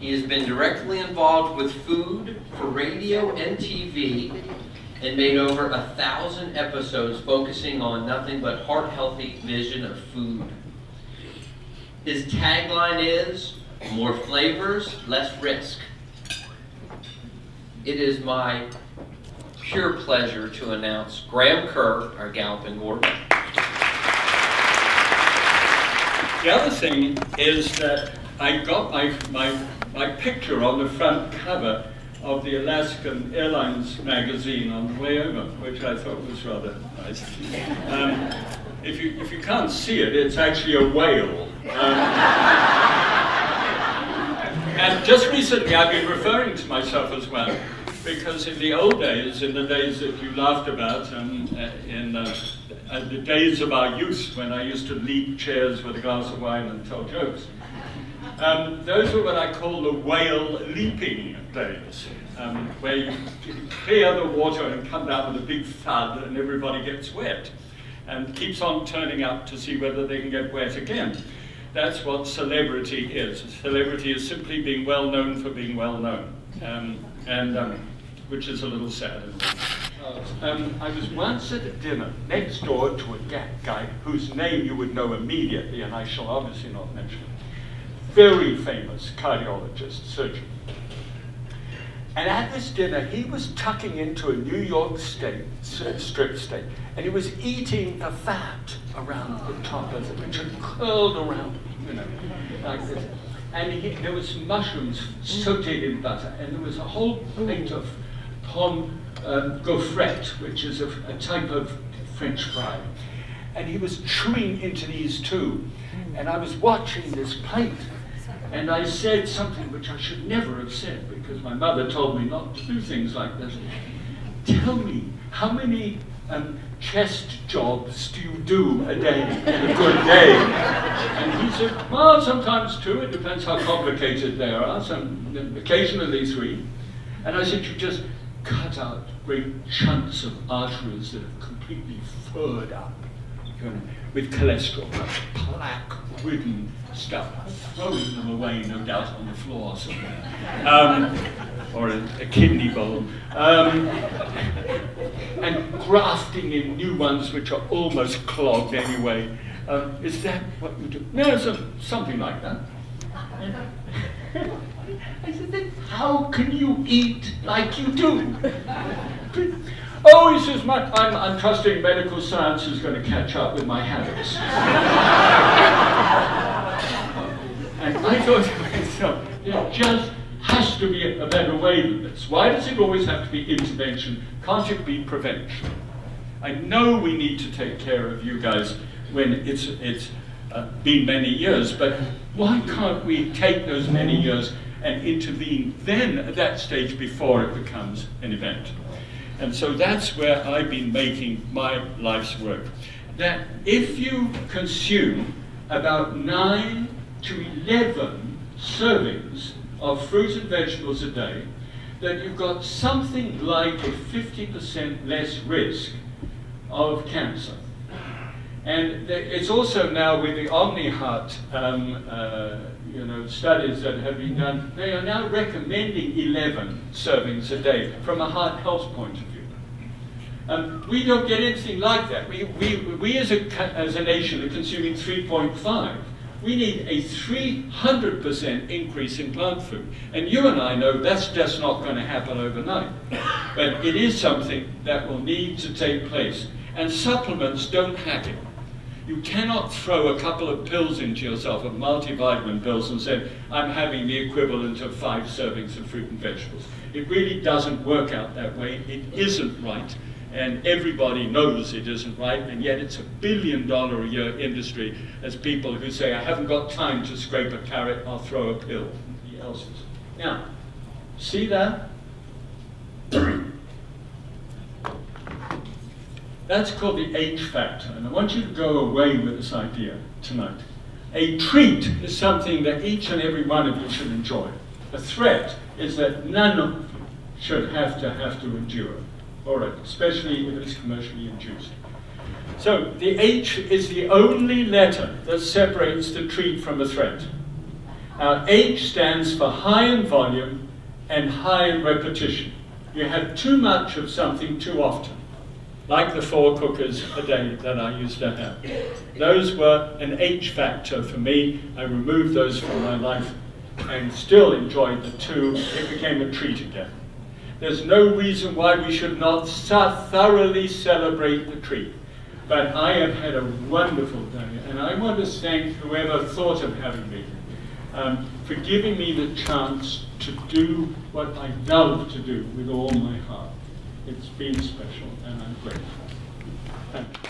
He has been directly involved with food for radio and TV and made over 1,000 episodes focusing on nothing but heart-healthy vision of food. His tagline is, more flavors, less risk. It is my pure pleasure to announce Graham Kerr, our Galloping Gourmet. The other thing is that I got my picture on the front cover of the Alaskan Airlines magazine on the way over, which I thought was rather nice. If you can't see it, it's actually a whale. And just recently I've been referring to myself as well, because in the old days, in the days that you laughed about, in the days of our youth, when I used to lead chairs with a glass of wine and tell jokes, those were what I call the whale leaping days, where you clear the water and come down with a big thud and everybody gets wet and keeps on turning up to see whether they can get wet again. That's what celebrity is. Celebrity is simply being well known for being well known, which is a little sad. I was once at a dinner next door to a guy whose name you would know immediately, and I shall obviously not mention it. Very famous cardiologist, surgeon. And at this dinner, he was tucking into a New York strip steak, and he was eating the fat around the top of it, which had curled around, you know, like this. And there was mushrooms sauteed in butter, and there was a whole plate of pomme gaufrette, which is a type of French fry. And he was chewing into these too. And I was watching this plate, and I said something which I should never have said, because my mother told me not to do things like this. Tell me, how many chest jobs do you do a day, in a good day? And he said, well, sometimes two, it depends how complicated they are, occasionally three. And I said, you just cut out great chunks of arteries that have completely furred up, you know, with cholesterol, plaque-ridden stuff, throwing them away, no doubt, on the floor somewhere, or a kidney bowl, and grafting in new ones which are almost clogged anyway. Is that what you do? No, something like that. I said, then how can you eat like you do? Oh, he says, I'm trusting medical science is going to catch up with my habits. And I thought to myself, there just has to be a better way than this. Why does it always have to be intervention? Can't it be prevention? I know we need to take care of you guys when it's been many years, but why can't we take those many years and intervene then at that stage before it becomes an event? And so that's where I've been making my life's work. That if you consume about 9 to 11 servings of fruit and vegetables a day, that you've got something like a 50% less risk of cancer. And it's also now with the OmniHeart studies that have been done, they are now recommending 11 servings a day from a heart health point of view. We don't get anything like that. We as a nation are consuming 3.5. We need a 300% increase in plant food. And you and I know that's just not going to happen overnight. But it is something that will need to take place. And supplements don't hack it. You cannot throw a couple of pills into yourself, of multivitamin pills, and say, I'm having the equivalent of 5 servings of fruit and vegetables. It really doesn't work out that way. It isn't right. And everybody knows it isn't right, and yet it's $1 billion a year industry as people who say, I haven't got time to scrape a carrot, I'll throw a pill. Nobody else is. Now, see that? That's called the H factor, and I want you to go away with this idea tonight. A treat is something that each and every one of you should enjoy. A threat is that none of you should have to endure. All right, especially if it's commercially induced. So the H is the only letter that separates the treat from a threat. H stands for high in volume and high in repetition. You have too much of something too often, like the 4 cookers a day that I used to have. Those were an H factor for me. I removed those from my life and still enjoyed the 2. It became a treat again. There's no reason why we should not thoroughly celebrate the treat. But I have had a wonderful day, and I want to thank whoever thought of having me for giving me the chance to do what I love to do with all my heart. It's been special, and I'm grateful. Thank you.